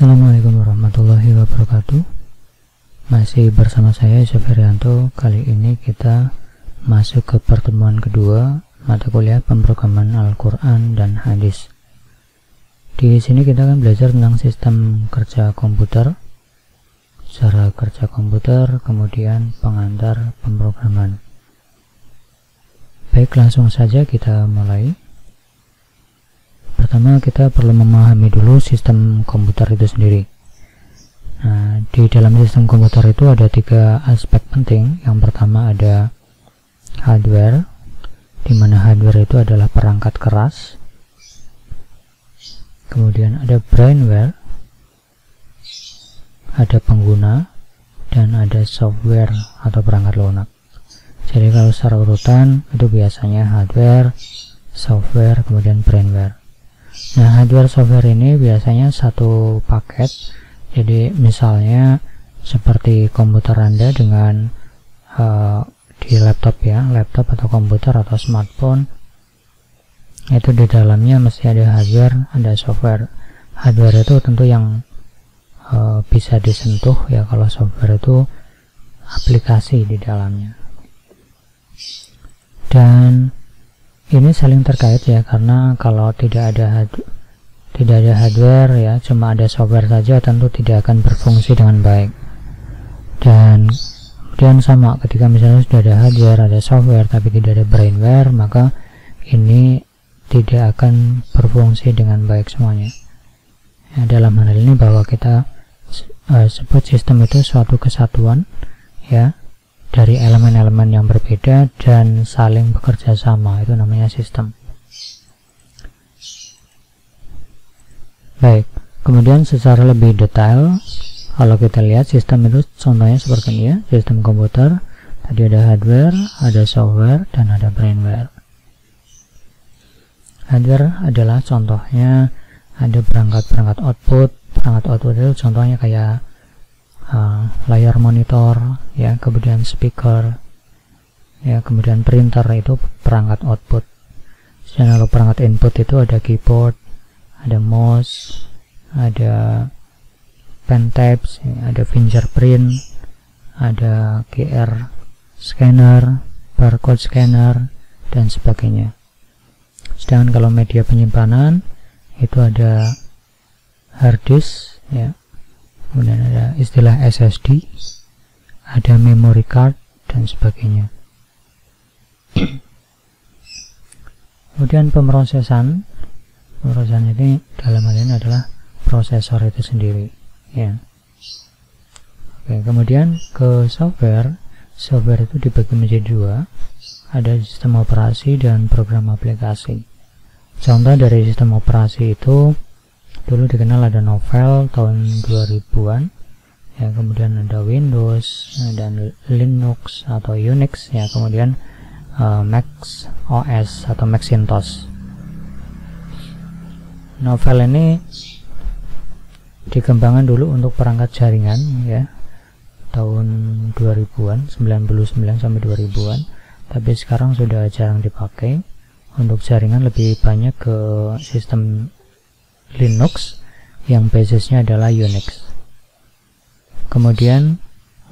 Assalamualaikum warahmatullahi wabarakatuh. Masih bersama saya Yusuf Herianto. Kali ini kita masuk ke pertemuan kedua mata kuliah pemrograman Al-Quran dan Hadis. Di sini kita akan belajar tentang sistem kerja komputer, cara kerja komputer, kemudian pengantar pemrograman. Baik, langsung saja kita mulai. Pertama, kita perlu memahami dulu sistem komputer itu sendiri. Nah, di dalam sistem komputer itu ada tiga aspek penting. Yang pertama ada hardware, di mana hardware itu adalah perangkat keras. Kemudian ada brainware, ada pengguna, dan ada software atau perangkat lunak. Jadi kalau secara urutan itu biasanya hardware, software, kemudian brainware. Nah, hardware software ini biasanya satu paket. Jadi misalnya seperti komputer Anda dengan di laptop ya, laptop atau komputer atau smartphone, itu di dalamnya mesti ada hardware, ada software. Hardware itu tentu yang bisa disentuh ya, kalau software itu aplikasi di dalamnya. Dan ini saling terkait ya, karena kalau tidak ada hardware ya, cuma ada software saja, tentu tidak akan berfungsi dengan baik. Dan kemudian sama, ketika misalnya sudah ada hardware, ada software, tapi tidak ada brainware, maka ini tidak akan berfungsi dengan baik semuanya. Ya, dalam hal ini bahwa kita sebut sistem itu suatu kesatuan ya, dari elemen-elemen yang berbeda dan saling bekerja sama, itu namanya sistem. Baik, kemudian secara lebih detail, kalau kita lihat sistem itu contohnya seperti ini ya, sistem komputer. Tadi ada hardware, ada software, dan ada brainware. Hardware adalah contohnya ada perangkat output. Perangkat output itu contohnya kayak layar monitor ya, kemudian speaker ya, kemudian printer, itu perangkat output. Dan kalau perangkat input itu ada keyboard, ada mouse, ada pen tabs, ada fingerprint, ada QR scanner, barcode scanner, dan sebagainya. Sedangkan kalau media penyimpanan itu ada hard disk ya, kemudian ada istilah SSD, ada memory card, dan sebagainya. Kemudian pemrosesan ini dalam hal ini adalah prosesor itu sendiri ya. Oke, kemudian ke software itu dibagi menjadi dua, ada sistem operasi dan program aplikasi. Contoh dari sistem operasi itu dulu dikenal ada Novel tahun 2000-an ya, kemudian ada Windows dan Linux atau Unix ya, kemudian Mac OS atau Macintosh. Novel ini dikembangkan dulu untuk perangkat jaringan ya, tahun 2000-an, 99 sampai 2000-an, tapi sekarang sudah jarang dipakai. Untuk jaringan lebih banyak ke sistem Linux yang basisnya adalah Unix. Kemudian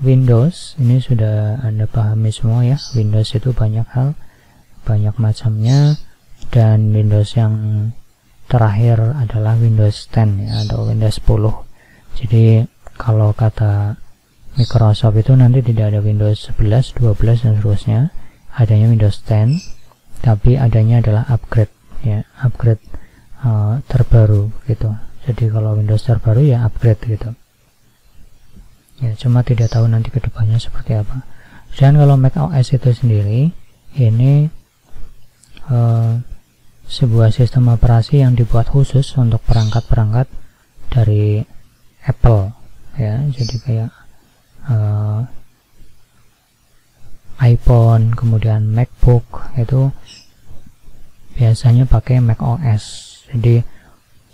Windows, ini sudah Anda pahami semua ya, Windows itu banyak hal, banyak macamnya, dan Windows yang terakhir adalah Windows 10 ya, atau Windows 10. Jadi kalau kata Microsoft itu nanti tidak ada Windows 11, 12, dan seterusnya, adanya Windows 10, tapi adanya adalah upgrade ya, upgrade terbaru gitu. Jadi kalau Windows terbaru ya upgrade gitu ya, cuma tidak tahu nanti kedepannya seperti apa. Dan kalau Mac OS itu sendiri ini sebuah sistem operasi yang dibuat khusus untuk perangkat-perangkat dari Apple ya, jadi kayak iPhone, kemudian MacBook, itu biasanya pakai Mac OS. Jadi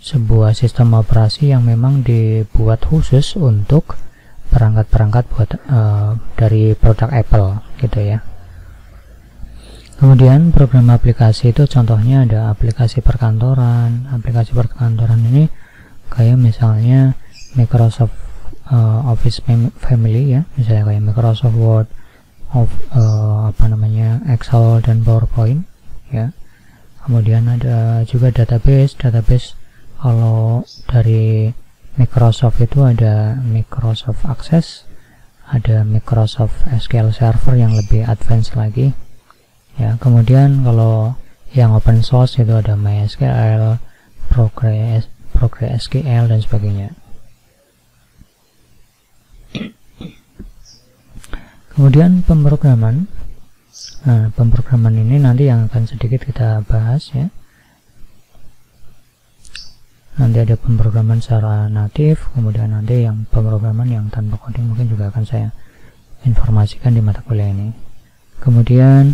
sebuah sistem operasi yang memang dibuat khusus untuk perangkat-perangkat buat dari produk Apple gitu ya. Kemudian program aplikasi itu contohnya ada aplikasi perkantoran. Aplikasi perkantoran ini kayak misalnya Microsoft Office Family ya, misalnya kayak Microsoft Word, Excel dan PowerPoint ya. Kemudian ada juga database kalau dari Microsoft itu ada Microsoft Access, ada Microsoft SQL Server yang lebih advance lagi ya. Kemudian kalau yang open source itu ada MySQL, PostgreSQL dan sebagainya. Kemudian pemrograman. Nah, pemrograman ini nanti yang akan sedikit kita bahas ya. Nanti ada pemrograman secara natif, kemudian nanti yang pemrograman yang tanpa coding mungkin juga akan saya informasikan di mata kuliah ini. Kemudian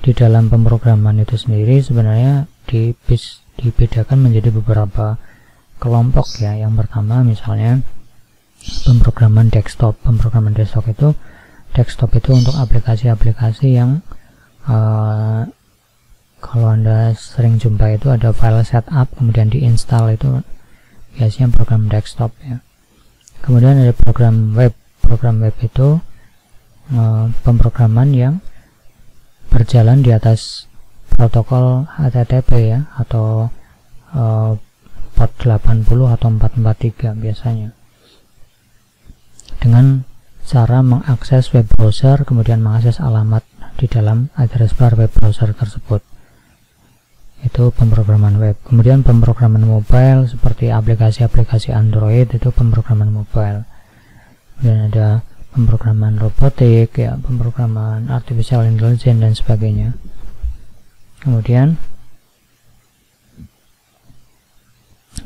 di dalam pemrograman itu sendiri sebenarnya dibedakan menjadi beberapa kelompok ya. Yang pertama misalnya pemrograman desktop. Pemrograman desktop itu untuk aplikasi-aplikasi yang kalau Anda sering jumpa itu ada file setup kemudian diinstal, itu biasanya program desktop ya. Kemudian ada program web. Program web itu pemrograman yang berjalan di atas protokol HTTP ya, atau port 80 atau 443 biasanya, dengan cara mengakses web browser kemudian mengakses alamat di dalam address bar web browser tersebut. Itu pemrograman web. Kemudian pemrograman mobile seperti aplikasi-aplikasi Android, itu pemrograman mobile. Kemudian ada pemrograman robotik ya, pemrograman artificial intelligence dan sebagainya. Kemudian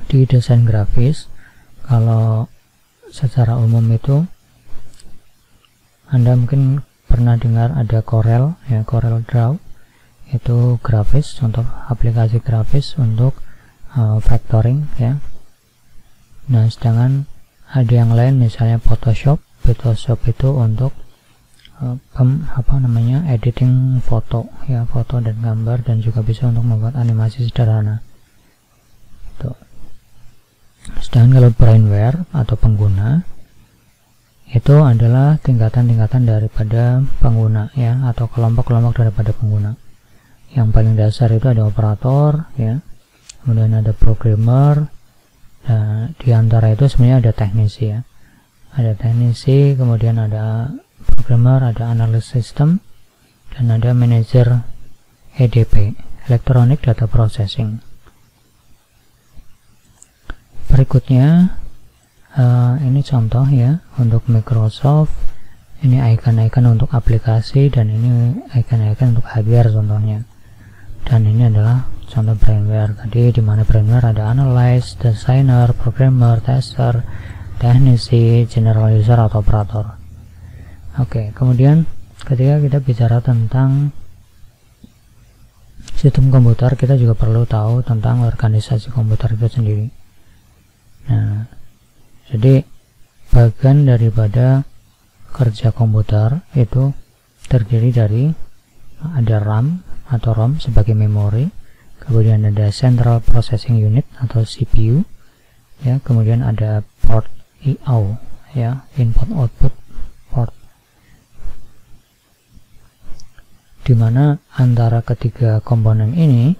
di desain grafis, kalau secara umum itu Anda mungkin pernah dengar ada Corel ya, Corel Draw. Itu grafis, contoh aplikasi grafis untuk vectoring ya. Nah, sedangkan ada yang lain misalnya Photoshop. Photoshop itu untuk editing foto ya, foto dan gambar, dan juga bisa untuk membuat animasi sederhana. Tuh. Sedangkan kalau brainware atau pengguna itu adalah tingkatan-tingkatan daripada pengguna ya, atau kelompok-kelompok daripada pengguna. Yang paling dasar itu ada operator ya, kemudian ada programmer. Nah, di antara itu sebenarnya ada teknisi ya. Ada teknisi, kemudian ada programmer, ada analysis system, dan ada manager EDP, Electronic Data Processing. Berikutnya ini contoh ya untuk Microsoft. Ini icon-icon untuk aplikasi, dan ini icon-icon untuk hardware contohnya. Dan ini adalah contoh brainware tadi, di mana brainware ada analyst, designer, programmer, tester, teknisi, general user atau operator. Oke, kemudian ketika kita bicara tentang sistem komputer, kita juga perlu tahu tentang organisasi komputer itu sendiri. Nah, jadi bagian daripada kerja komputer itu terdiri dari ada RAM atau ROM sebagai memori, kemudian ada Central Processing Unit atau CPU ya, kemudian ada port I/O ya, input output port, dimana antara ketiga komponen ini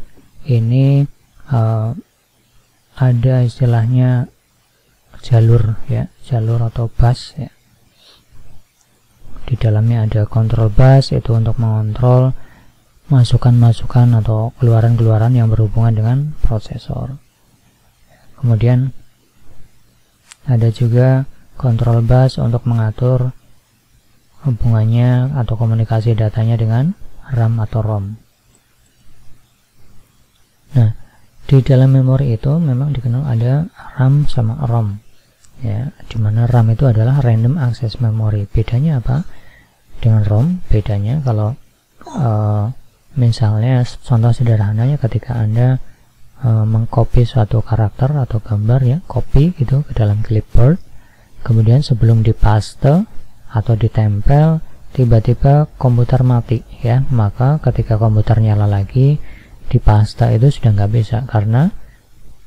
ada istilahnya jalur ya, jalur atau bus ya. Di dalamnya ada control bus, itu untuk mengontrol masukan-masukan atau keluaran-keluaran yang berhubungan dengan prosesor. Kemudian ada juga control bus untuk mengatur hubungannya atau komunikasi datanya dengan RAM atau ROM. Nah, di dalam memori itu memang dikenal ada RAM sama ROM ya, dimana RAM itu adalah random access memory. Bedanya apa dengan ROM? Bedanya kalau misalnya contoh sederhananya ketika Anda mengcopy suatu karakter atau gambar ya, copy gitu ke dalam clipboard, kemudian sebelum dipaste atau ditempel tiba-tiba komputer mati ya, maka ketika komputer nyala lagi dipaste itu sudah nggak bisa, karena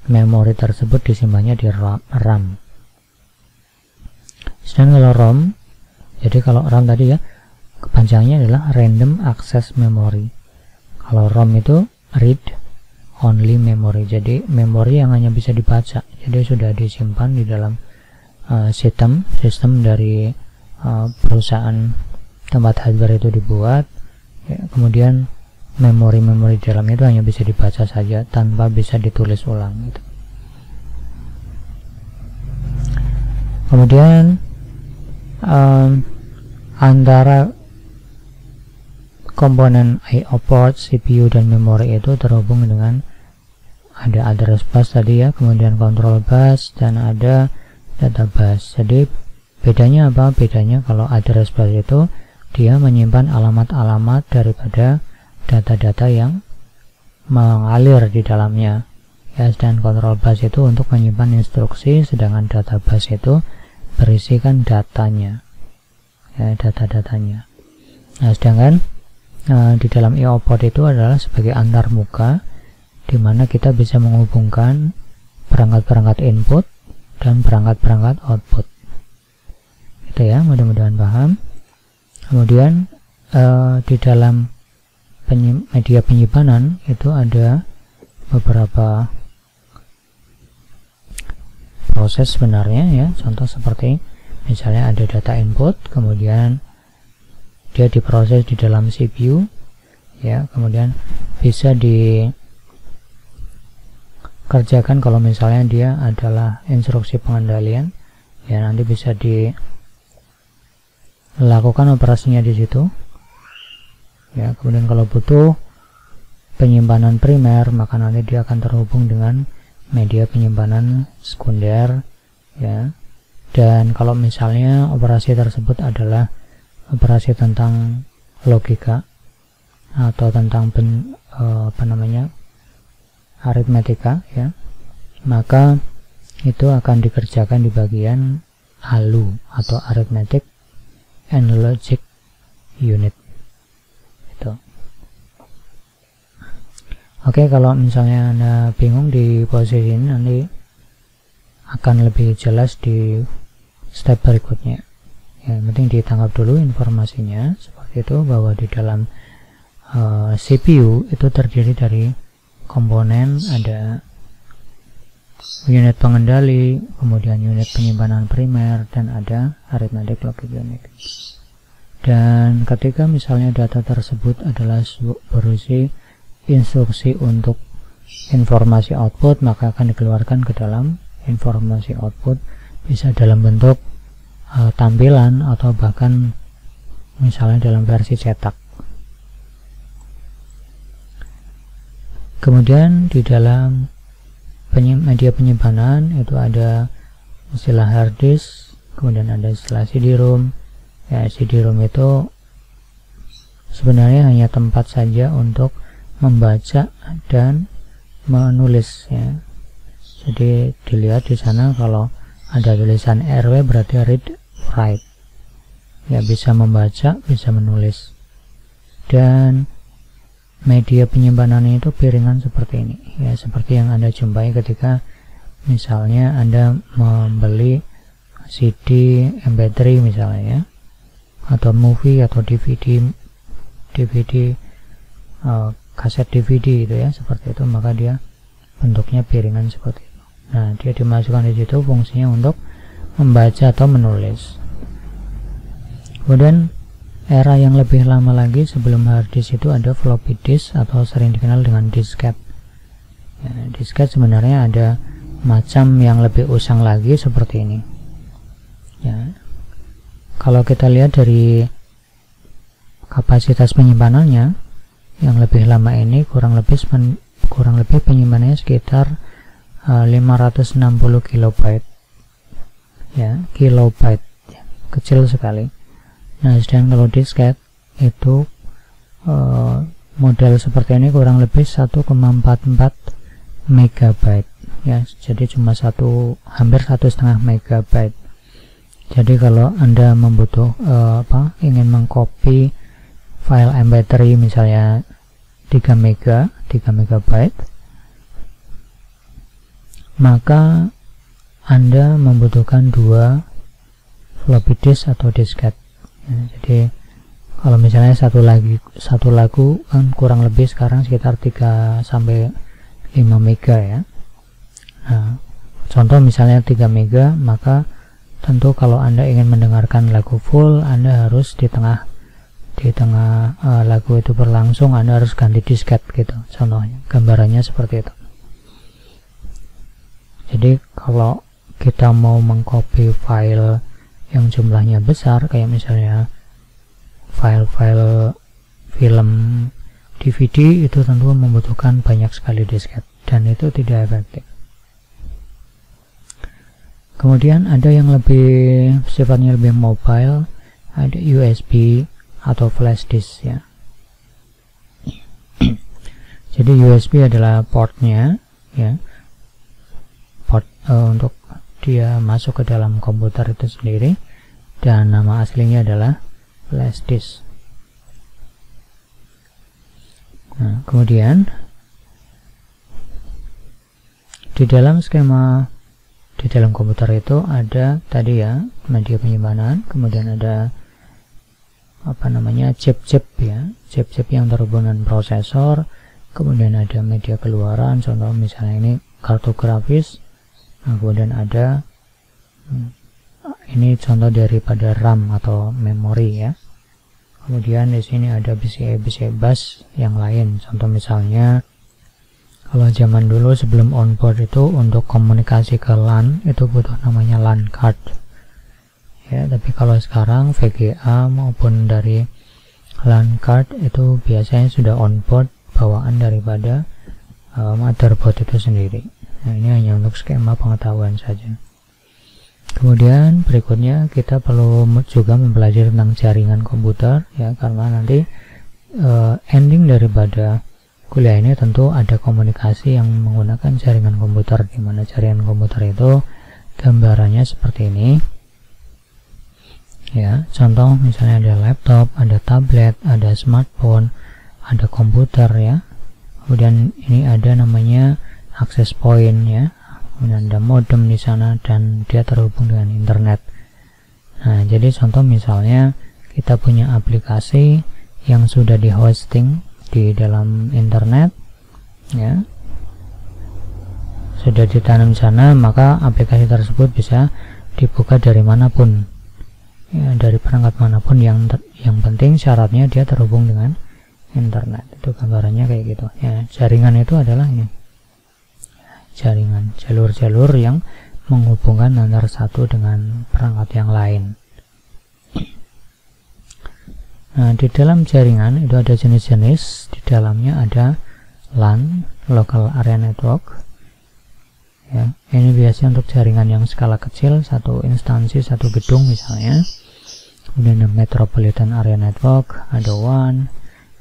memori tersebut disimpannya di RAM. Sedangkan kalau ROM, jadi kalau RAM tadi ya kepanjangannya adalah Random Access Memory. Kalau ROM itu Read Only Memory, jadi memori yang hanya bisa dibaca, jadi sudah disimpan di dalam sistem dari perusahaan tempat hardware itu dibuat, ya, kemudian memori-memori di dalamnya itu hanya bisa dibaca saja tanpa bisa ditulis ulang gitu. Kemudian antara komponen I/O port, CPU dan memori itu terhubung dengan ada address bus tadi ya, kemudian control bus dan ada data bus. Jadi bedanya apa? Bedanya kalau address bus itu dia menyimpan alamat-alamat daripada data-data yang mengalir di dalamnya ya, dan control bus itu untuk menyimpan instruksi, sedangkan data bus itu berisikan datanya ya, data-datanya. Nah, sedangkan di dalam I/O port itu adalah sebagai antarmuka di mana kita bisa menghubungkan perangkat-perangkat input dan perangkat-perangkat output. Itu ya, mudah-mudahan paham. Kemudian di dalam media penyimpanan itu ada beberapa proses sebenarnya ya, contoh seperti misalnya ada data input, kemudian dia diproses di dalam CPU ya, kemudian bisa dikerjakan kalau misalnya dia adalah instruksi pengendalian ya, nanti bisa dilakukan operasinya di situ ya. Kemudian kalau butuh penyimpanan primer, maka nanti dia akan terhubung dengan media penyimpanan sekunder ya. Dan kalau misalnya operasi tersebut adalah operasi tentang logika atau tentang aritmetika ya, maka itu akan dikerjakan di bagian ALU atau Arithmetic and Logic Unit itu. Oke, kalau misalnya Anda bingung di posisi ini, nanti akan lebih jelas di step berikutnya. Yang penting ditangkap dulu informasinya seperti itu, bahwa di dalam CPU itu terdiri dari komponen, ada unit pengendali, kemudian unit penyimpanan primer, dan ada arithmetic logic unit. Dan ketika misalnya data tersebut adalah berisi instruksi untuk informasi output, maka akan dikeluarkan ke dalam informasi output, bisa dalam bentuk tampilan atau bahkan misalnya dalam versi cetak. Kemudian di dalam media penyimpanan itu ada istilah hard disk, kemudian ada istilah CD-ROM ya. CD-ROM itu sebenarnya hanya tempat saja untuk membaca dan menulis ya. Jadi dilihat di sana kalau ada tulisan RW berarti read write ya, bisa membaca bisa menulis. Dan media penyimpanannya itu piringan seperti ini ya, seperti yang Anda jumpai ketika misalnya Anda membeli CD MP3 misalnya ya, atau movie atau DVD kaset DVD itu ya, seperti itu, maka dia bentuknya piringan seperti itu. Nah, dia dimasukkan di situ fungsinya untuk membaca atau menulis. Kemudian era yang lebih lama lagi sebelum hard disk itu ada floppy disk atau sering dikenal dengan disket. Ya, disket sebenarnya ada macam yang lebih usang lagi seperti ini. Ya, kalau kita lihat dari kapasitas penyimpanannya, yang lebih lama ini kurang lebih penyimpanannya sekitar 560 kilobyte ya, kilobyte ya, kecil sekali. Nah, sedangkan kalau disket itu model seperti ini kurang lebih 1,44 megabyte ya, jadi cuma hampir 1,5 megabyte. Jadi kalau Anda ingin mengcopy file MP3 misalnya 3 megabyte, maka Anda membutuhkan 2 floppy disk atau disket. Jadi kalau misalnya satu lagu kan kurang lebih sekarang sekitar 3 sampai 5 mega ya. Nah, contoh misalnya 3 mega, maka tentu kalau Anda ingin mendengarkan lagu full, Anda harus di tengah lagu itu berlangsung, Anda harus ganti disket gitu. Contohnya, gambarannya seperti itu. Jadi kalau kita mau mengcopy file yang jumlahnya besar, kayak misalnya file-file film DVD, itu tentu membutuhkan banyak sekali disket dan itu tidak efektif. Kemudian ada yang sifatnya lebih mobile, ada USB atau flash disk ya. Jadi USB adalah portnya ya, port untuk dia masuk ke dalam komputer itu sendiri, dan nama aslinya adalah flash disk. Nah, kemudian di dalam skema di dalam komputer itu ada tadi ya media penyimpanan, kemudian ada chip-chip ya, chip-chip yang terhubung dengan prosesor, kemudian ada media keluaran, contoh misalnya ini kartu grafis. Nah, kemudian ada ini contoh daripada RAM atau memori ya. Kemudian di sini ada PCIe bus yang lain, contoh misalnya kalau zaman dulu sebelum onboard itu untuk komunikasi ke LAN itu butuh namanya LAN card ya, tapi kalau sekarang VGA maupun dari LAN card itu biasanya sudah onboard bawaan daripada motherboard itu sendiri. Nah, ini hanya untuk skema pengetahuan saja. Kemudian berikutnya kita perlu juga mempelajari tentang jaringan komputer ya, karena nanti ending daripada kuliah ini tentu ada komunikasi yang menggunakan jaringan komputer, di mana jaringan komputer itu gambarannya seperti ini ya. Contoh misalnya ada laptop, ada tablet, ada smartphone, ada komputer ya. Kemudian ini ada namanya access point ya, kemudian ada modem di sana dan dia terhubung dengan internet. Nah, jadi contoh misalnya kita punya aplikasi yang sudah di hosting di dalam internet ya, sudah ditanam di sana, maka aplikasi tersebut bisa dibuka dari manapun ya, dari perangkat manapun, yang penting syaratnya dia terhubung dengan internet. Itu gambarannya kayak gitu ya. Jaringan itu adalah ini, jaringan, jalur-jalur yang menghubungkan antara satu dengan perangkat yang lain. Nah, di dalam jaringan itu ada jenis-jenis, di dalamnya ada LAN, Local Area Network ya. Ini biasanya untuk jaringan yang skala kecil, satu instansi, satu gedung misalnya. Kemudian ada Metropolitan Area Network, ada WAN,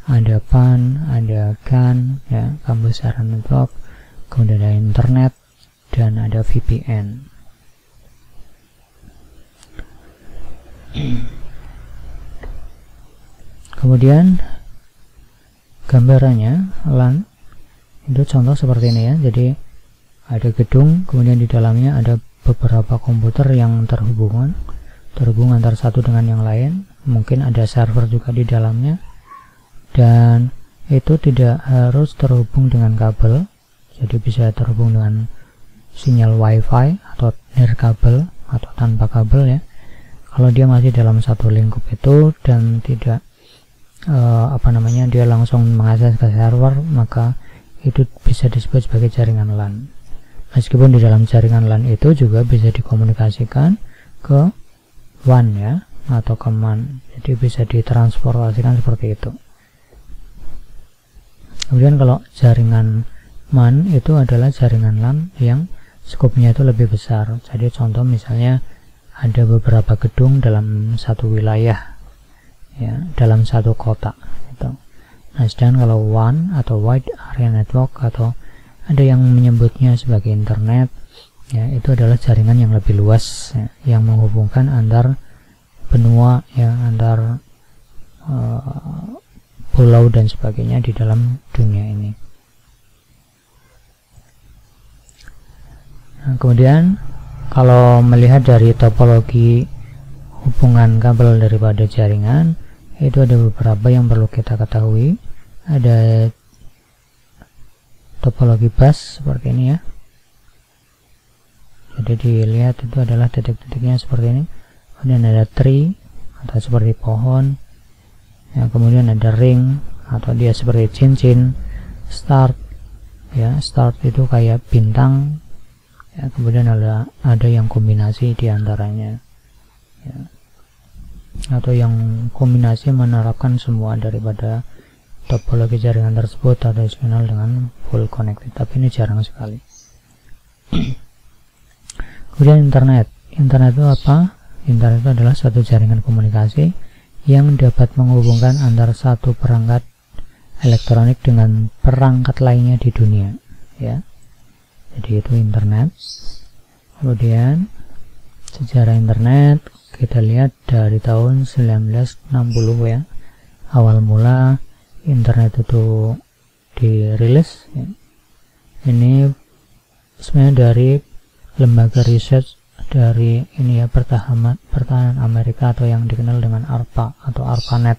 ada PAN, ada CAN ya, Campus Area Network, kemudian ada internet, dan ada VPN. Kemudian gambarannya LAN itu contoh seperti ini ya. Jadi ada gedung, kemudian di dalamnya ada beberapa komputer yang terhubung antara satu dengan yang lain. Mungkin ada server juga di dalamnya, dan itu tidak harus terhubung dengan kabel, jadi bisa terhubung dengan sinyal wifi atau nirkabel atau tanpa kabel ya. Kalau dia masih dalam satu lingkup itu dan tidak dia langsung mengakses ke server, maka itu bisa disebut sebagai jaringan LAN. Meskipun di dalam jaringan LAN itu juga bisa dikomunikasikan ke WAN ya, atau ke MAN, jadi bisa ditransportasikan seperti itu. Kemudian kalau jaringan MAN itu adalah jaringan LAN yang skopnya itu lebih besar. Jadi contoh misalnya ada beberapa gedung dalam satu wilayah ya, dalam satu kota gitu. Nah, sedangkan kalau WAN atau Wide Area Network, atau ada yang menyebutnya sebagai internet ya, itu adalah jaringan yang lebih luas ya, yang menghubungkan antar benua ya, antar pulau dan sebagainya di dalam dunia ini. Nah, kemudian kalau melihat dari topologi hubungan kabel daripada jaringan, itu ada beberapa yang perlu kita ketahui. Ada topologi bus seperti ini ya. Jadi dilihat itu adalah titik-titiknya seperti ini. Kemudian ada tree atau seperti pohon ya, kemudian ada ring atau dia seperti cincin, start ya, start itu kayak bintang ya, kemudian ada yang kombinasi diantaranya ya, atau yang kombinasi menerapkan semua daripada topologi jaringan tersebut atau dikenal dengan full connected, tapi ini jarang sekali. Kemudian internet itu apa? Internet itu adalah suatu jaringan komunikasi yang dapat menghubungkan antara satu perangkat elektronik dengan perangkat lainnya di dunia ya. Jadi itu internet. Kemudian sejarah internet kita lihat dari tahun 1960 ya. Awal mula internet itu dirilis ya. Ini sebenarnya dari lembaga riset dari ini ya, pertahanan Amerika atau yang dikenal dengan ARPA atau ARPANET.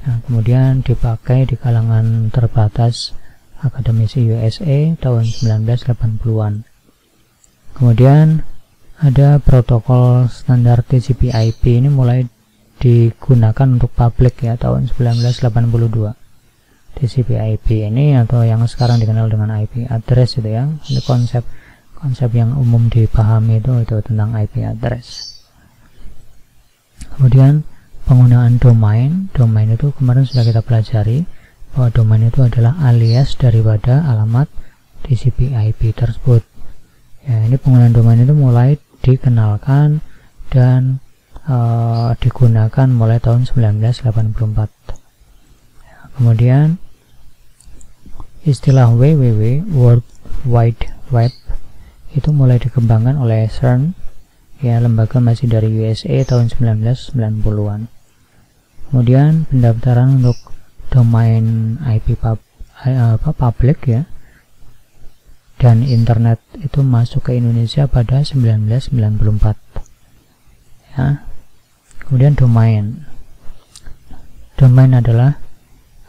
Nah, kemudian dipakai di kalangan terbatas akademisi USA tahun 1980-an. Kemudian ada protokol standar TCP/IP, ini mulai digunakan untuk publik ya tahun 1982. TCP/IP ini atau yang sekarang dikenal dengan IP address itu ya. Ini konsep yang umum dipahami itu tentang IP address. Kemudian penggunaan domain itu kemarin sudah kita pelajari bahwa domain itu adalah alias daripada alamat TCP/IP tersebut. Ya, ini penggunaan domain itu mulai dikenalkan dan digunakan mulai tahun 1984. Ya, kemudian istilah WWW World Wide Web itu mulai dikembangkan oleh CERN ya, lembaga masih dari USA tahun 1990-an. Kemudian pendaftaran untuk domain IP publik ya dan internet itu masuk ke Indonesia pada 1994 ya. Kemudian domain adalah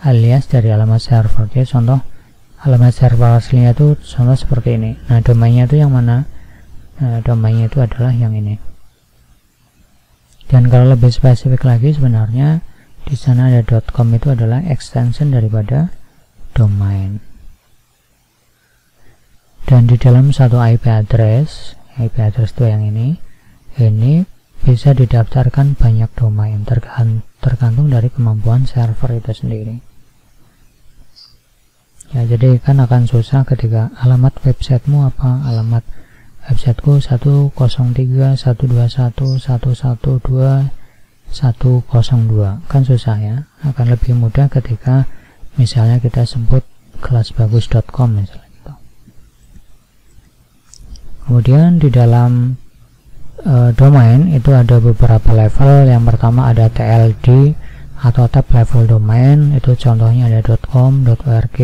alias dari alamat server. Jadi contoh alamat server aslinya itu contoh seperti ini. Nah, domainnya itu yang mana? Domainnya itu adalah yang ini. Dan kalau lebih spesifik lagi sebenarnya di sana ada .com, itu adalah extension daripada domain. Dan di dalam satu IP address itu yang ini bisa didaftarkan banyak domain tergantung dari kemampuan server itu sendiri. Ya, jadi kan akan susah ketika alamat websitemu apa, alamat websiteku 103.121.112.102 kan susah ya. Akan lebih mudah ketika misalnya kita sebut kelasbagus.com misalnya gitu. Kemudian di dalam domain itu ada beberapa level. Yang pertama ada TLD atau tab level domain, itu contohnya ada .com, .org,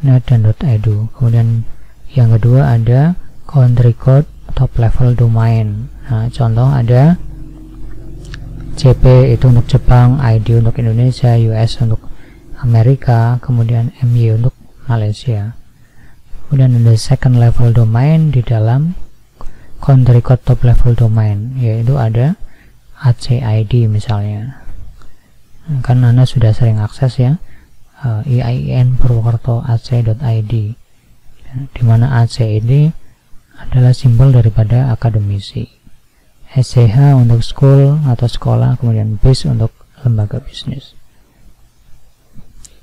.net, dan .edu. Kemudian yang kedua ada country code top level domain. Nah, contoh ada CP itu untuk Jepang, ID untuk Indonesia, US untuk Amerika, kemudian MY untuk Malaysia. Kemudian ada second level domain di dalam country code top level domain, yaitu ada ACID misalnya. Kan Anda sudah sering akses ya, IAIN Purwokerto AC.id, di mana AC ini adalah simbol daripada akademisi, SCH untuk school atau sekolah, kemudian BIS untuk lembaga bisnis.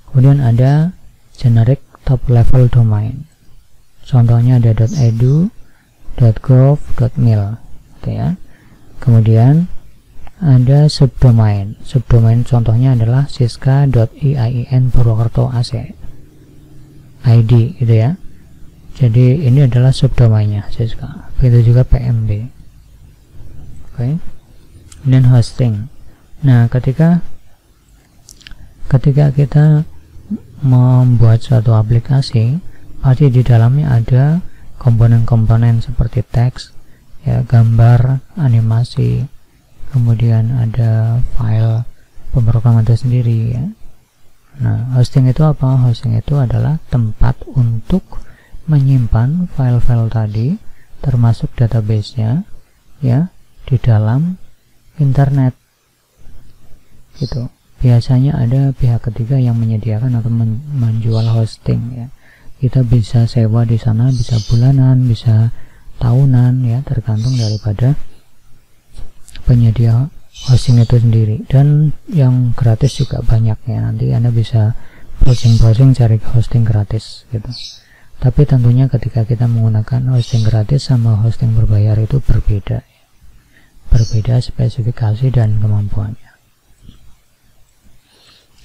Kemudian ada generic top level domain, contohnya ada .edu, .gov, .mil gitu ya. Kemudian ada subdomain contohnya adalah siska.iain Purwokerto AC ID gitu ya. Jadi ini adalah subdomainnya siska. Begitu juga PMB. Oke. Dan hosting. Nah, ketika kita membuat suatu aplikasi, pasti di dalamnya ada komponen-komponen seperti teks, ya, gambar, animasi, kemudian ada file pemrograman itu sendiri, ya. Nah, hosting itu apa? Hosting itu adalah tempat untuk menyimpan file-file tadi, termasuk database-nya, ya, di dalam internet, gitu. Biasanya ada pihak ketiga yang menyediakan atau menjual hosting, ya. Kita bisa sewa di sana, bisa bulanan, bisa tahunan, ya, tergantung daripada penyedia hosting itu sendiri. Dan yang gratis juga banyak, ya. Nanti Anda bisa browsing cari hosting gratis, gitu. Tapi tentunya ketika kita menggunakan hosting gratis sama hosting berbayar itu berbeda, ya. Berbeda spesifikasi dan kemampuannya.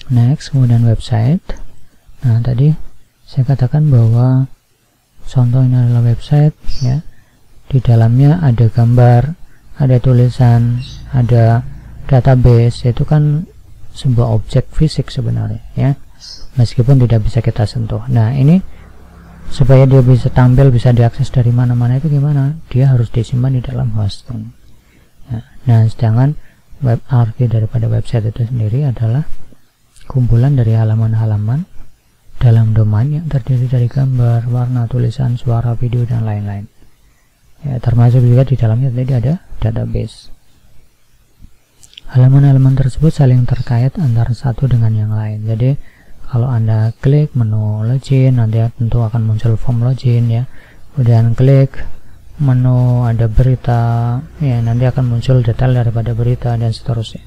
Next, kemudian website. Nah, tadi saya katakan bahwa contoh ini adalah website, ya. Di dalamnya ada gambar, ada tulisan, ada database. Itu kan sebuah objek fisik sebenarnya, ya, meskipun tidak bisa kita sentuh. Nah, ini supaya dia bisa tampil, bisa diakses dari mana-mana, itu gimana? Dia harus disimpan di dalam hosting. Nah, sedangkan web archi daripada website itu sendiri adalah kumpulan dari halaman-halaman dalam domain yang terdiri dari gambar, warna, tulisan, suara, video, dan lain-lain, ya, termasuk juga di dalamnya tadi ada database. Halaman-halaman tersebut saling terkait antara satu dengan yang lain. Jadi kalau Anda klik menu login, nanti tentu akan muncul form login, ya. Kemudian klik menu ada berita, ya, nanti akan muncul detail daripada berita dan seterusnya.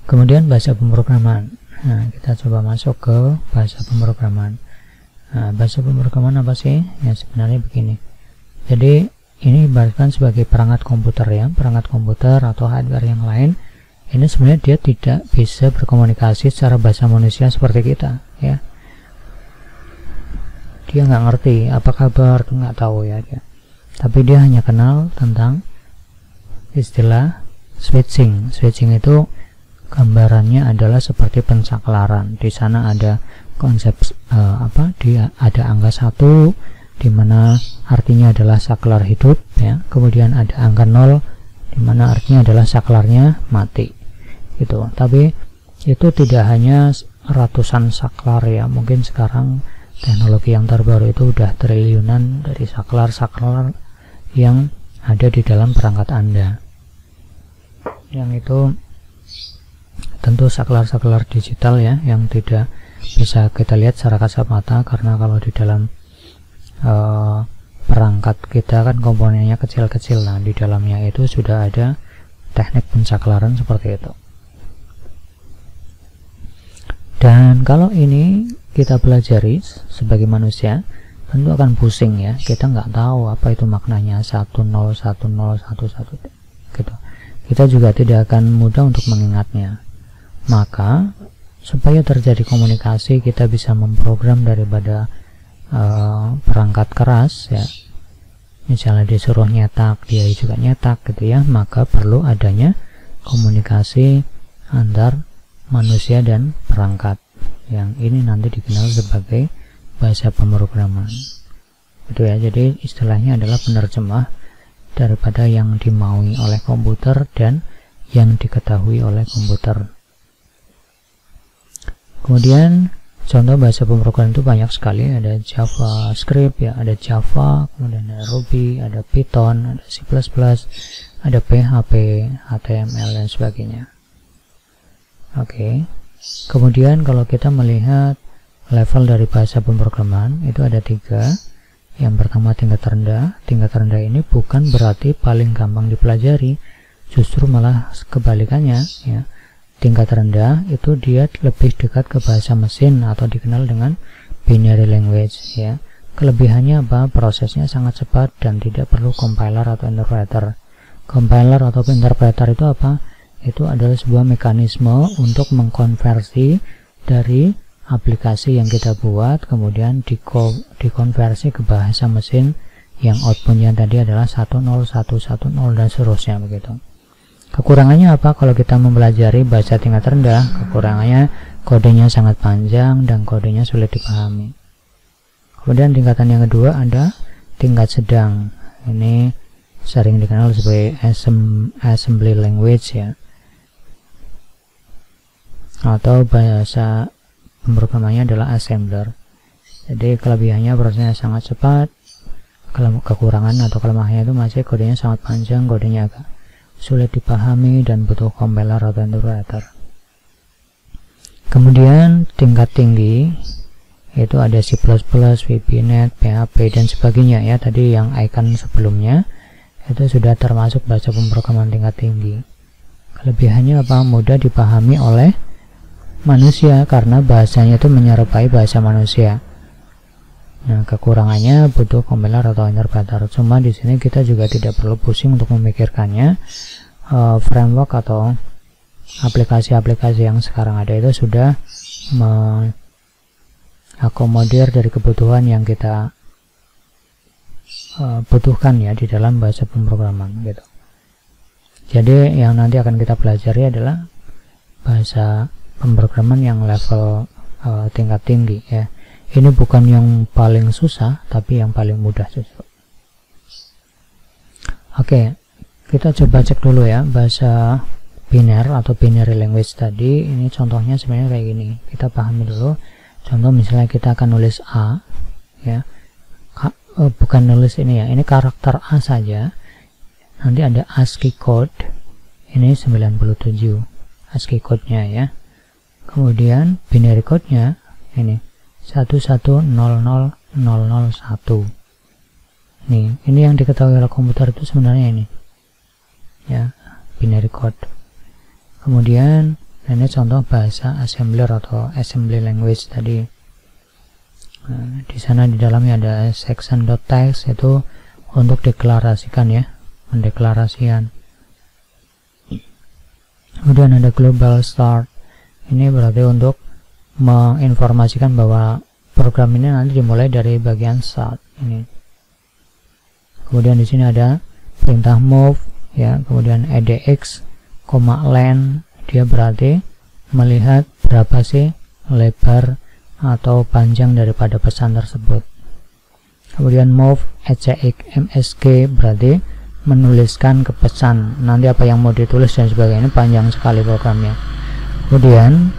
Kemudian bahasa pemrograman. Nah, kita coba masuk ke bahasa pemrograman. Nah, bahasa pemrograman apa sih? Ya, sebenarnya begini. Jadi ini ibaratkan sebagai perangkat komputer, ya, perangkat komputer atau hardware yang lain. Ini sebenarnya dia tidak bisa berkomunikasi secara bahasa manusia seperti kita, ya. Dia nggak ngerti apa kabar, nggak tahu, ya, dia. Tapi dia hanya kenal tentang istilah switching. Switching itu gambarannya adalah seperti pensaklaran. Di sana ada konsep ada angka 1 di mana artinya adalah saklar hidup, ya. Kemudian ada angka 0 di mana artinya adalah saklarnya mati. Gitu. Tapi itu tidak hanya ratusan saklar, ya. Mungkin sekarang teknologi yang terbaru itu udah triliunan dari saklar-saklar yang ada di dalam perangkat Anda. Yang itu tentu saklar-saklar digital, ya, yang tidak bisa kita lihat secara kasat mata, karena kalau di dalam perangkat kita kan komponennya kecil-kecil. Nah, di dalamnya itu sudah ada teknik pensaklaran seperti itu. Dan kalau ini kita pelajari sebagai manusia, tentu akan pusing, ya. Kita nggak tahu apa itu maknanya 101011 gitu. Kita juga tidak akan mudah untuk mengingatnya. Maka supaya terjadi komunikasi, kita bisa memprogram daripada perangkat keras, ya. Misalnya disuruh nyetak, dia juga nyetak, gitu, ya. Maka perlu adanya komunikasi antar manusia dan perangkat. Yang ini nanti dikenal sebagai bahasa pemrograman. Itu, ya. Jadi istilahnya adalah penerjemah daripada yang dimaui oleh komputer dan yang diketahui oleh komputer. Kemudian contoh bahasa pemrograman itu banyak sekali. Ada JavaScript, ya, ada Java, kemudian ada Ruby, ada Python, ada C++, ada PHP, HTML, dan sebagainya. Oke. Kemudian kalau kita melihat level dari bahasa pemrograman, itu ada 3. Yang pertama tingkat rendah. Tingkat rendah ini bukan berarti paling gampang dipelajari, justru malah kebalikannya, ya. Tingkat rendah itu dia lebih dekat ke bahasa mesin atau dikenal dengan binary language, ya. Kelebihannya apa? Prosesnya sangat cepat dan tidak perlu compiler atau interpreter. Compiler atau interpreter itu apa? Itu adalah sebuah mekanisme untuk mengkonversi dari aplikasi yang kita buat, kemudian dikonversi ke bahasa mesin yang outputnya tadi adalah 10110 dan seterusnya, begitu. Kekurangannya apa kalau kita mempelajari bahasa tingkat rendah? Kekurangannya kodenya sangat panjang dan kodenya sulit dipahami. Kemudian tingkatan yang kedua ada tingkat sedang. Ini sering dikenal sebagai assembly language ya, atau bahasa pemrogramannya adalah assembler. Jadi kelebihannya prosesnya sangat cepat, kekurangan atau kelemahannya itu masih kodenya sangat panjang, kodenya agak sulit dipahami dan butuh compiler atau interpreter. Kemudian tingkat tinggi itu ada C++, VB.NET, PHP dan sebagainya ya. Tadi yang icon sebelumnya itu sudah termasuk bahasa pemrograman tingkat tinggi. Kelebihannya apa? Mudah dipahami oleh manusia karena bahasanya itu menyerupai bahasa manusia. Nah, kekurangannya butuh compiler atau interpreter. Cuma di sini kita juga tidak perlu pusing untuk memikirkannya. Framework atau aplikasi-aplikasi yang sekarang ada itu sudah mengakomodir dari kebutuhan yang kita butuhkan ya di dalam bahasa pemrograman gitu. Jadi yang nanti akan kita pelajari adalah bahasa pemrograman yang level tingkat tinggi ya. Ini bukan yang paling susah, tapi yang paling mudah justru. Oke, kita coba cek dulu ya bahasa biner atau binary language tadi. Ini contohnya sebenarnya kayak gini. Kita pahami dulu. Contoh misalnya kita akan nulis A ya. Bukan nulis ini ya. Ini karakter A saja. Nanti ada ASCII code. Ini 97 ASCII code-nya ya. Kemudian binary code-nya ini 11000001. Ini yang diketahui oleh komputer itu sebenarnya ini ya, binary code. Kemudian ini contoh bahasa assembler atau assembly language tadi. Nah, di sana di dalamnya ada section.text itu untuk deklarasikan ya, mendeklarasikan. Kemudian ada global start. Ini berarti untuk menginformasikan bahwa program ini nanti dimulai dari bagian start ini. Kemudian di sini ada perintah move ya, kemudian edx, len, dia berarti melihat berapa sih lebar atau panjang daripada pesan tersebut. Kemudian move msg berarti menuliskan ke pesan, nanti apa yang mau ditulis dan sebagainya. Panjang sekali programnya. Kemudian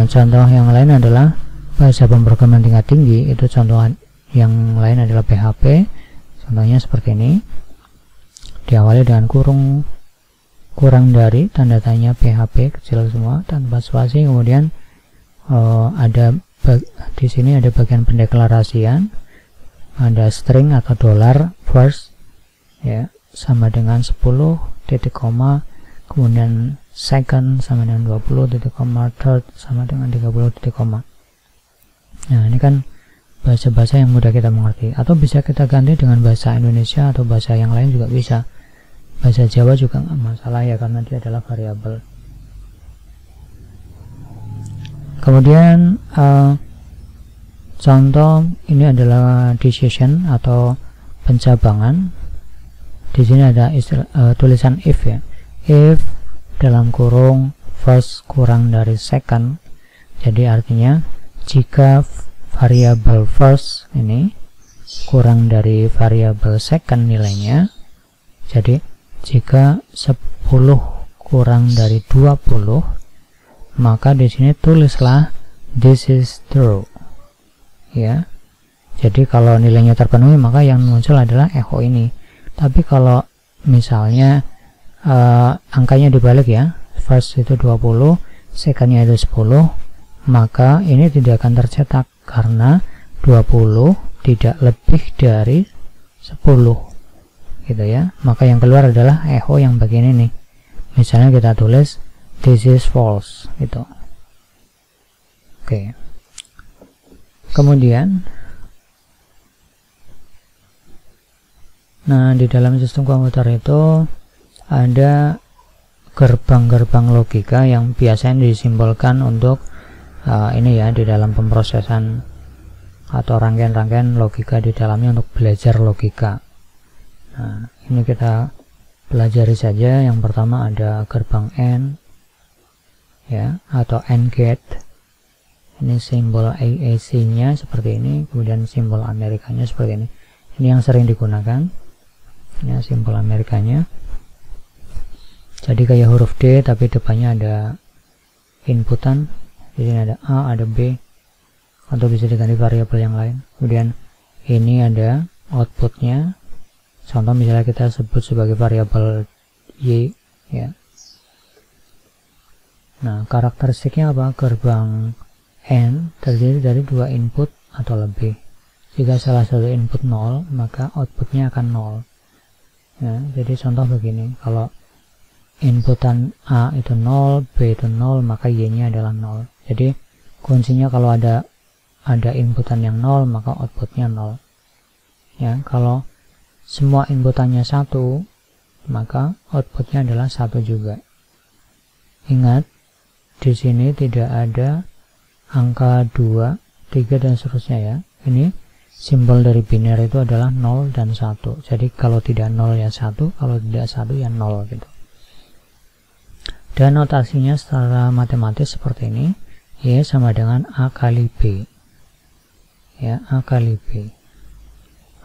contoh yang lain adalah bahasa pemrograman tingkat tinggi. Itu contoh yang lain adalah PHP. Contohnya seperti ini, diawali dengan kurang dari tanda tanya PHP kecil semua tanpa spasi. Kemudian di sini ada bagian pendeklarasian, ada string atau dollar first ya, sama dengan 10 titik koma, kemudian second sama dengan 20 titik koma, third sama dengan 30 titik koma. Nah, ini kan bahasa-bahasa yang mudah kita mengerti, atau bisa kita ganti dengan bahasa Indonesia atau bahasa yang lain juga bisa. Bahasa Jawa juga nggak masalah ya, karena dia adalah variabel. Kemudian contoh ini adalah decision atau pencabangan. Di sini ada tulisan if ya, if dalam kurung first kurang dari second. Jadi artinya jika variabel first ini kurang dari variabel second nilainya, jadi jika 10 kurang dari 20, maka di sini tulislah this is true ya. Jadi kalau nilainya terpenuhi, maka yang muncul adalah echo ini. Tapi kalau misalnya angkanya dibalik ya, first itu 20, secondnya itu 10, maka ini tidak akan tercetak karena 20 tidak lebih dari 10 gitu ya. Maka yang keluar adalah echo yang bagian ini. Misalnya kita tulis this is false gitu. Oke. Kemudian di dalam sistem komputer itu ada gerbang-gerbang logika yang biasanya disimbolkan untuk ini ya, di dalam pemrosesan atau rangkaian-rangkaian logika di dalamnya untuk belajar logika. Nah, ini kita pelajari saja. Yang pertama ada gerbang N ya, atau AND gate. Ini simbol AAC-nya seperti ini, kemudian simbol Amerikanya seperti ini. Ini yang sering digunakan, ya, simbol Amerikanya. Jadi kayak huruf D tapi depannya ada inputan. Di sini ada A, ada B, atau bisa diganti variabel yang lain. Kemudian ini ada outputnya. Contoh misalnya kita sebut sebagai variabel Y, ya. Nah, karakteristiknya apa? Gerbang AND terdiri dari dua input atau lebih. Jika salah satu input 0, maka outputnya akan 0. Ya, jadi contoh begini, kalau inputan A itu 0, B itu 0, maka Y-nya adalah 0. Jadi kuncinya kalau ada inputan yang 0, maka outputnya 0. Ya, kalau semua inputannya 1, maka outputnya adalah 1 juga. Ingat, di sini tidak ada angka 2, 3 dan seterusnya, ya. Ini simbol dari biner itu adalah 0 dan 1. Jadi kalau tidak 0 ya 1, kalau tidak 1 ya 0 gitu. Dan notasinya secara matematis seperti ini, Y sama dengan A kali B. Ya, A kali B.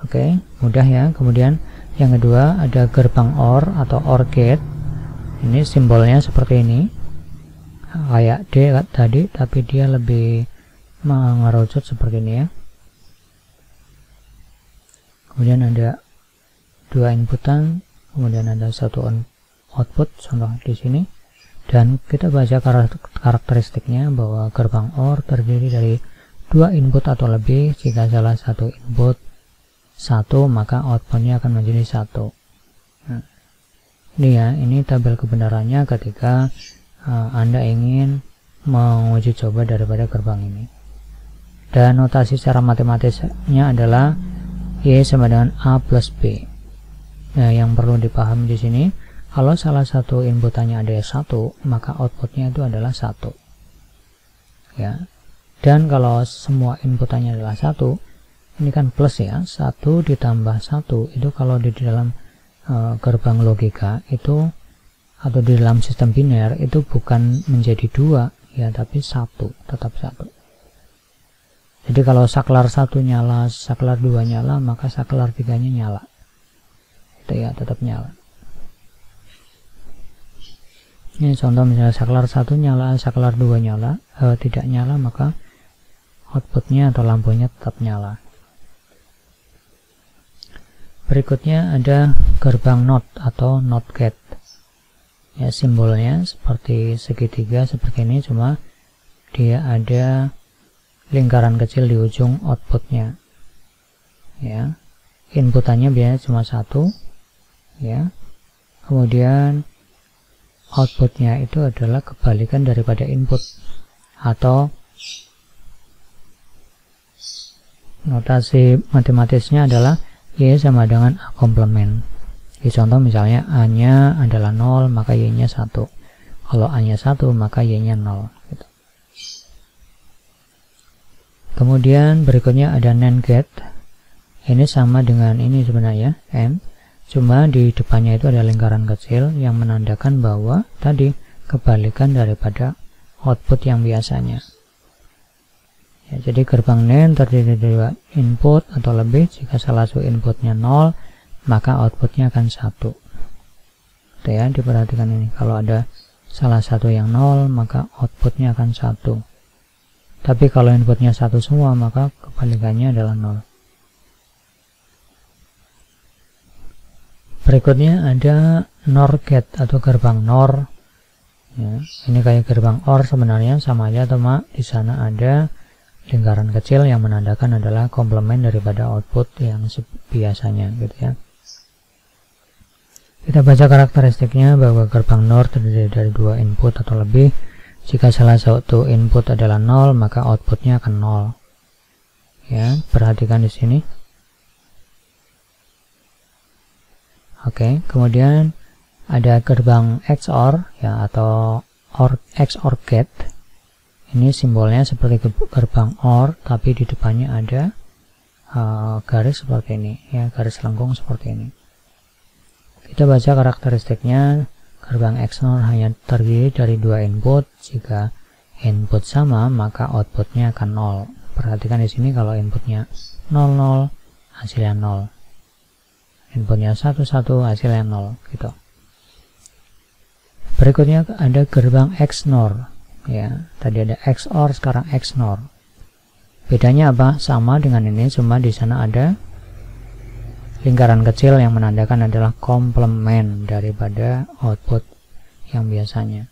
Oke, mudah ya. Kemudian yang kedua ada gerbang OR atau OR gate. Ini simbolnya seperti ini. Kayak D tadi, tapi dia lebih mengerucut seperti ini, ya. Kemudian ada dua inputan, kemudian ada satu output, contoh di sini. Dan kita baca karakteristiknya bahwa gerbang OR terdiri dari dua input atau lebih. Jika salah satu input 1, maka outputnya akan menjadi 1. Nah, ini ya, ini tabel kebenarannya ketika Anda ingin menguji coba daripada gerbang ini. Dan notasi secara matematisnya adalah Y sama dengan A plus B. Nah, yang perlu dipahami di sini, kalau salah satu inputannya ada 1, maka outputnya itu adalah 1. Ya. Dan kalau semua inputannya adalah 1, ini kan plus ya, 1 ditambah 1, itu kalau di dalam gerbang logika itu, atau di dalam sistem biner, itu bukan menjadi 2, ya, tapi 1, tetap 1. Jadi kalau saklar 1 nyala, saklar 2 nyala, maka saklar 3-nya nyala. Itu ya, tetap nyala. Ini contoh misalnya saklar 1 nyala, saklar 2 nyala, tidak nyala, maka outputnya atau lampunya tetap nyala. Berikutnya ada gerbang NOT atau NOT gate. Ya, simbolnya seperti segitiga seperti ini, cuma dia ada lingkaran kecil di ujung outputnya. Ya, inputannya biasanya cuma 1, ya. Kemudian outputnya itu adalah kebalikan daripada input, atau notasi matematisnya adalah Y sama dengan A komplement. Di contoh misalnya A-nya adalah 0, maka Y-nya 1. Kalau A-nya 1, maka Y-nya 0. Gitu. Kemudian berikutnya ada NAND gate. Ini sama dengan ini sebenarnya, M. Cuma di depannya itu ada lingkaran kecil yang menandakan bahwa tadi kebalikan daripada output yang biasanya. Ya, jadi gerbang NAND terdiri dari dua input atau lebih. Jika salah satu inputnya 0, maka outputnya akan 1. Itu ya, diperhatikan ini. Kalau ada salah satu yang 0, maka outputnya akan 1. Tapi kalau inputnya 1 semua, maka kebalikannya adalah 0. Berikutnya ada NOR gate atau gerbang NOR. Ya, ini kayak gerbang OR sebenarnya, sama aja, cuma di sana ada lingkaran kecil yang menandakan adalah komplement daripada output yang biasanya, gitu ya. Kita baca karakteristiknya bahwa gerbang NOR terdiri dari dua input atau lebih. Jika salah satu input adalah 0, maka outputnya akan 0. Ya, perhatikan di sini. Oke, kemudian ada gerbang XOR ya, atau XOR gate. Ini simbolnya seperti gerbang OR, tapi di depannya ada garis seperti ini, ya, garis lengkung seperti ini. Kita baca karakteristiknya. gerbang XNOR hanya terdiri dari dua input. Jika input sama, maka outputnya akan 0. Perhatikan di sini kalau inputnya 00, hasilnya 0. Inputnya 11, hasilnya 0, gitu. Berikutnya ada gerbang XNOR. Ya, tadi ada XOR, sekarang XNOR. Bedanya apa? Sama dengan ini, cuma di sana ada lingkaran kecil yang menandakan adalah komplement daripada output yang biasanya.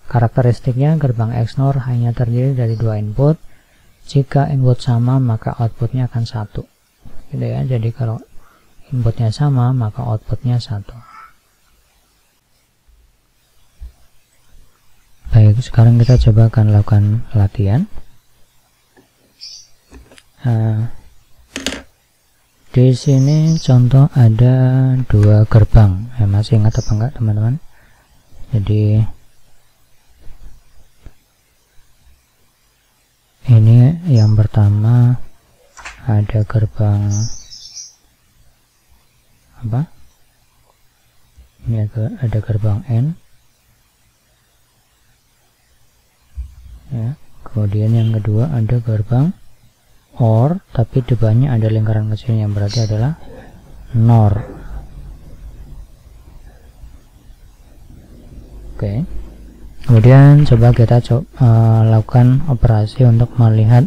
Karakteristiknya gerbang XNOR hanya terdiri dari dua input. Jika input sama, maka outputnya akan 1. Gitu ya. Jadi kalau inputnya sama, maka outputnya 1. Baik, sekarang kita coba akan lakukan latihan. Di sini contoh ada dua gerbang. Masih ingat apa enggak teman-teman? Jadi ini yang pertama ada gerbang apa? Ini ada gerbang N. Ya, kemudian yang kedua ada gerbang OR, tapi depannya ada lingkaran kecil yang berarti adalah NOR. Oke. Kemudian coba kita lakukan operasi untuk melihat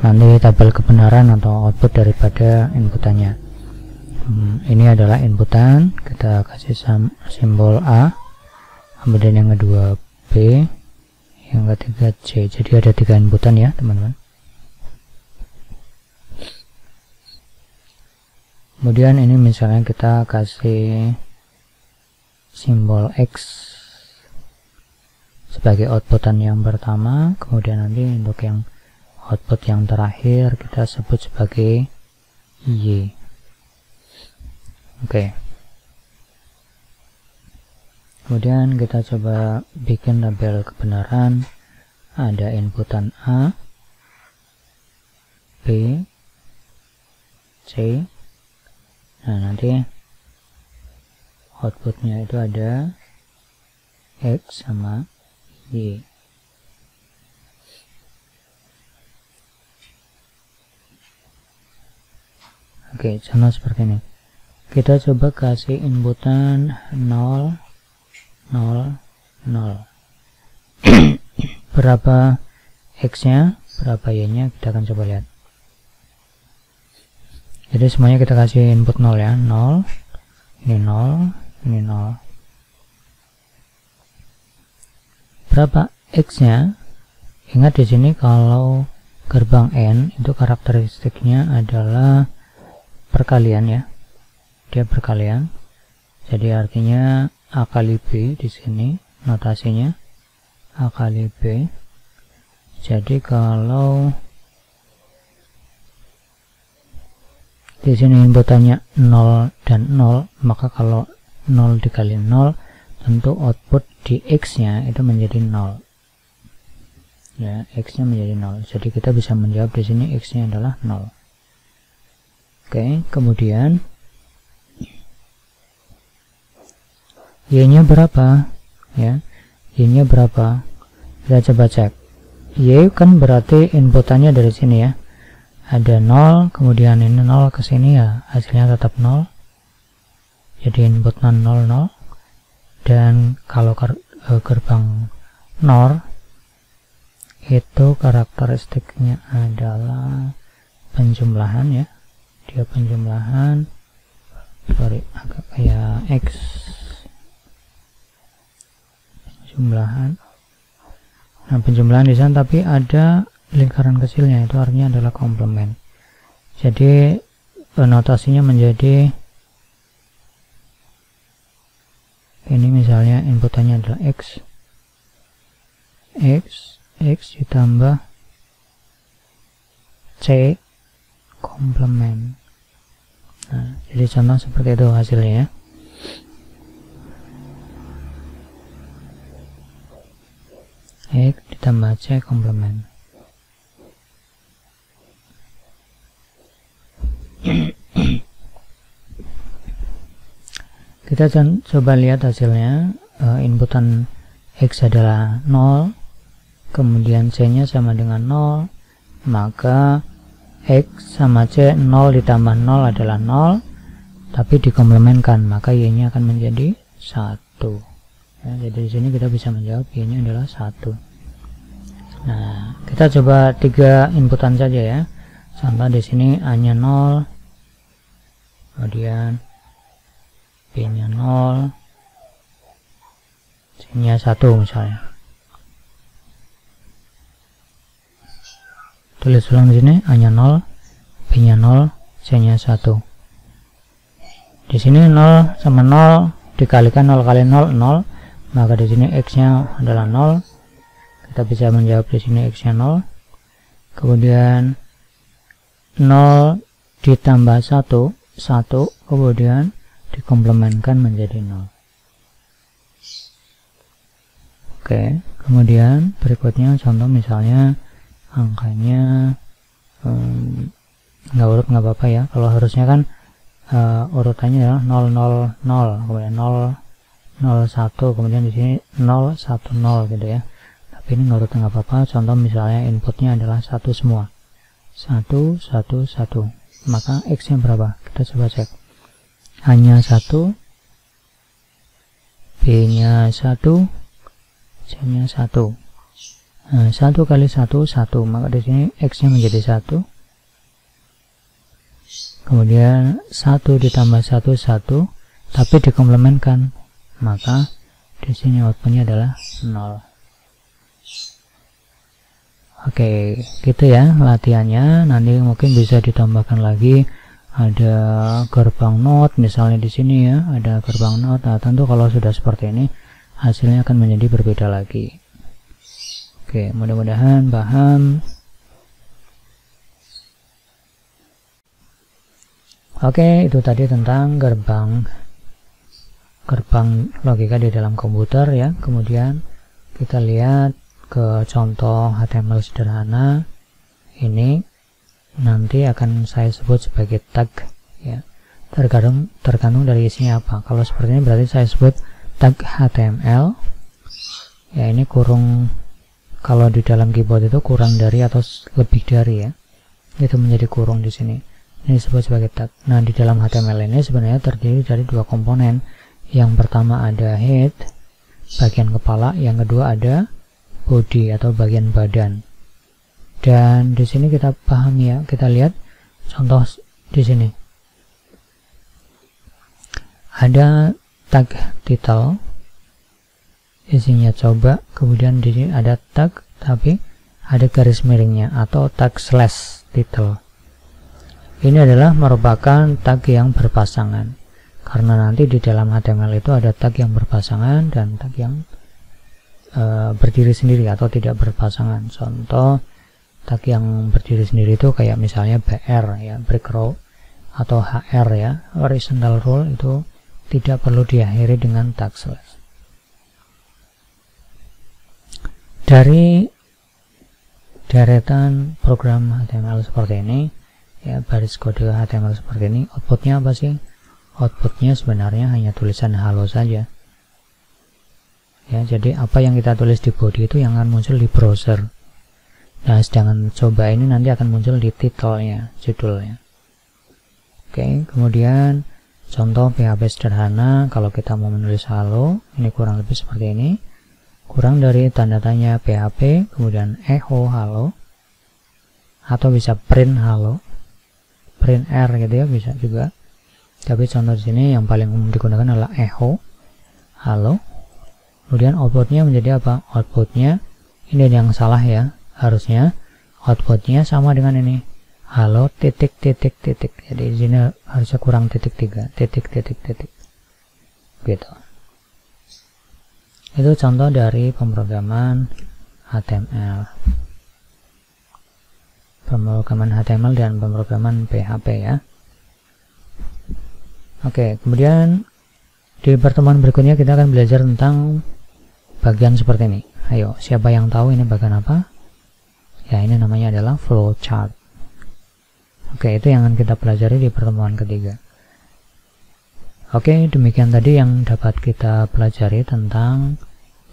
nanti tabel kebenaran atau output daripada inputannya. Ini adalah inputan, kita kasih simbol A, kemudian yang kedua B, yang ketiga C. Jadi ada 3 inputan ya teman-teman. Kemudian ini misalnya kita kasih simbol X sebagai outputan yang pertama, kemudian nanti untuk yang output yang terakhir kita sebut sebagai Y. Oke. Kemudian kita coba bikin tabel kebenaran. Ada inputan A, B, C. Nah, nanti outputnya itu ada X sama Y. Oke, contoh seperti ini. Kita coba kasih inputan 0, 0, 0. Berapa X-nya, berapa Y-nya, kita akan coba lihat. Jadi semuanya kita kasih input 0 ya, 0, ini 0, ini 0. Berapa X-nya? Ingat di sini kalau gerbang N itu karakteristiknya adalah perkalian ya. Dia perkalian. Jadi artinya A kali B di sini notasinya A kali B. Jadi kalau di sini inputannya 0 dan 0, maka kalau 0 dikali 0, tentu output di X-nya itu menjadi 0. Ya, X-nya menjadi 0. Jadi kita bisa menjawab di sini X-nya adalah 0. Oke, kemudian Y-nya berapa? Ya, Y-nya berapa? Kita coba cek. Y kan berarti inputannya dari sini ya. Ada 0, kemudian ini 0 ke sini ya, hasilnya tetap 0. Jadi inputnya 0, 0. Dan kalau gerbang NOR itu karakteristiknya adalah penjumlahan ya. Dia penjumlahan, agak kayak X. Penjumlahan. Nah, penjumlahan di sana tapi ada lingkaran kecilnya, itu artinya adalah komplement. Jadi notasinya menjadi ini, misalnya inputannya adalah X ditambah C komplement. Nah, jadi contoh seperti itu hasilnya ya. X ditambah C komplement. Kita kita coba lihat hasilnya. Inputan X adalah 0, kemudian C nya sama dengan 0, maka X sama C 0 ditambah 0 adalah 0, tapi dikomplemenkan, maka Y nya akan menjadi 1 ya. Jadi di sini kita bisa menjawab Y nya adalah 1. Nah, kita coba 3 inputan saja ya. Contoh di sini A nya 0, kemudian B nya 0, C nya 1 misalnya. Tulis ulang di sini, A nya 0, B nya 0, C nya 1. Di sini 0 sama 0 dikalikan 0 kali 0, 0, maka di sini X nya adalah 0. Kita bisa menjawab di sini X nya 0. Kemudian 0 ditambah 1, 1, kemudian dikomplemenkan menjadi 0. Oke, kemudian berikutnya contoh misalnya angkanya nggak urut nggak apa-apa ya. Kalau harusnya kan urutannya adalah 0 0 0, kemudian 0 0 1, kemudian di sini 0 1 0 gitu ya. Tapi ini nggak urut nggak apa-apa. Contoh misalnya inputnya adalah 1 semua, 1 1 1, maka X nya berapa? Kita coba cek. A nya 1, B nya 1, C nya 1. Nah, 1 kali 1 1, maka di sini X nya menjadi 1. Kemudian 1 ditambah 1 1, tapi dikomplemenkan, maka di sini outputnya adalah 0. Oke, gitu ya latihannya. Nanti mungkin bisa ditambahkan lagi, ada gerbang NOT misalnya di sini ya, ada gerbang NOT. Nah, tentu kalau sudah seperti ini hasilnya akan menjadi berbeda lagi. Oke, mudah-mudahan paham. Oke, itu tadi tentang gerbang logika di dalam komputer ya. Kemudian kita lihat ke contoh HTML sederhana. Ini nanti akan saya sebut sebagai tag ya. Tergantung dari isinya apa. Kalau seperti ini berarti saya sebut tag HTML. Ya, ini kurung, kalau di dalam keyboard itu kurang dari atau lebih dari ya. Itu menjadi kurung di sini. Ini disebut sebagai tag. Nah, di dalam HTML ini sebenarnya terdiri dari 2 komponen. Yang pertama ada head, bagian kepala, yang kedua ada body atau bagian badan. Dan di sini kita pahami ya, kita lihat contoh di sini. Ada tag title, isinya coba, kemudian di sini ada tag tapi ada garis miringnya atau tag slash title. Ini adalah merupakan tag yang berpasangan, karena nanti di dalam HTML itu ada tag yang berpasangan dan tag yang berdiri sendiri atau tidak berpasangan. Contoh tag yang berdiri sendiri itu kayak misalnya BR ya, break row, atau HR ya, horizontal rule, itu tidak perlu diakhiri dengan tag slash. Dari deretan program HTML seperti ini ya, baris kode HTML seperti ini, outputnya apa sih? Outputnya sebenarnya hanya tulisan halo saja ya. Jadi apa yang kita tulis di body itu yang akan muncul di browser. Nah, sedangkan coba ini nanti akan muncul di title-nya, judulnya. Oke, kemudian contoh PHP sederhana. Kalau kita mau menulis halo, ini kurang lebih seperti ini. Kurang dari tanda tanya PHP, kemudian echo halo, atau bisa print halo, print R gitu ya, bisa juga. Tapi contoh di sini yang paling umum digunakan adalah echo halo. Kemudian outputnya menjadi apa? Outputnya ini yang salah ya, harusnya outputnya sama dengan ini, halo titik titik titik. Jadi di sini harusnya kurang titik 3, titik titik titik gitu. Itu contoh dari pemrograman HTML, dan pemrograman PHP ya. Oke, kemudian di pertemuan berikutnya kita akan belajar tentang bagian seperti ini. Ayo, siapa yang tahu ini bagian apa? Ya, ini namanya adalah flowchart. Oke, itu yang akan kita pelajari di pertemuan ketiga. Oke, demikian tadi yang dapat kita pelajari tentang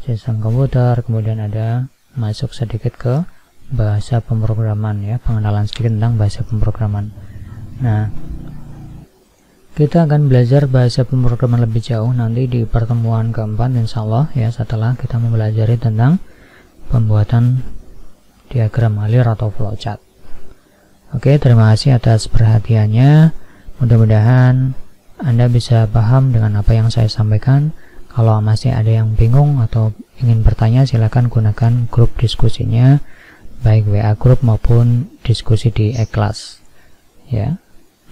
sistem komputer. Kemudian ada masuk sedikit ke bahasa pemrograman ya, pengenalan sedikit tentang bahasa pemrograman. Nah, kita akan belajar bahasa pemrograman lebih jauh nanti di pertemuan keempat insyaallah ya, setelah kita mempelajari tentang pembuatan diagram alir atau flowchart. Oke, terima kasih atas perhatiannya. Mudah-mudahan Anda bisa paham dengan apa yang saya sampaikan. Kalau masih ada yang bingung atau ingin bertanya, silakan gunakan grup diskusinya, baik WA grup maupun diskusi di e-class ya.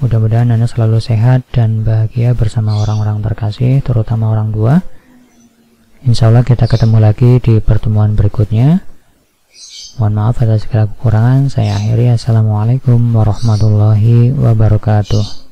Mudah-mudahan Anda selalu sehat dan bahagia bersama orang-orang terkasih, terutama orang tua. Insya Allah kita ketemu lagi di pertemuan berikutnya. Mohon maaf atas segala kekurangan. Saya akhiri. Assalamualaikum warahmatullahi wabarakatuh.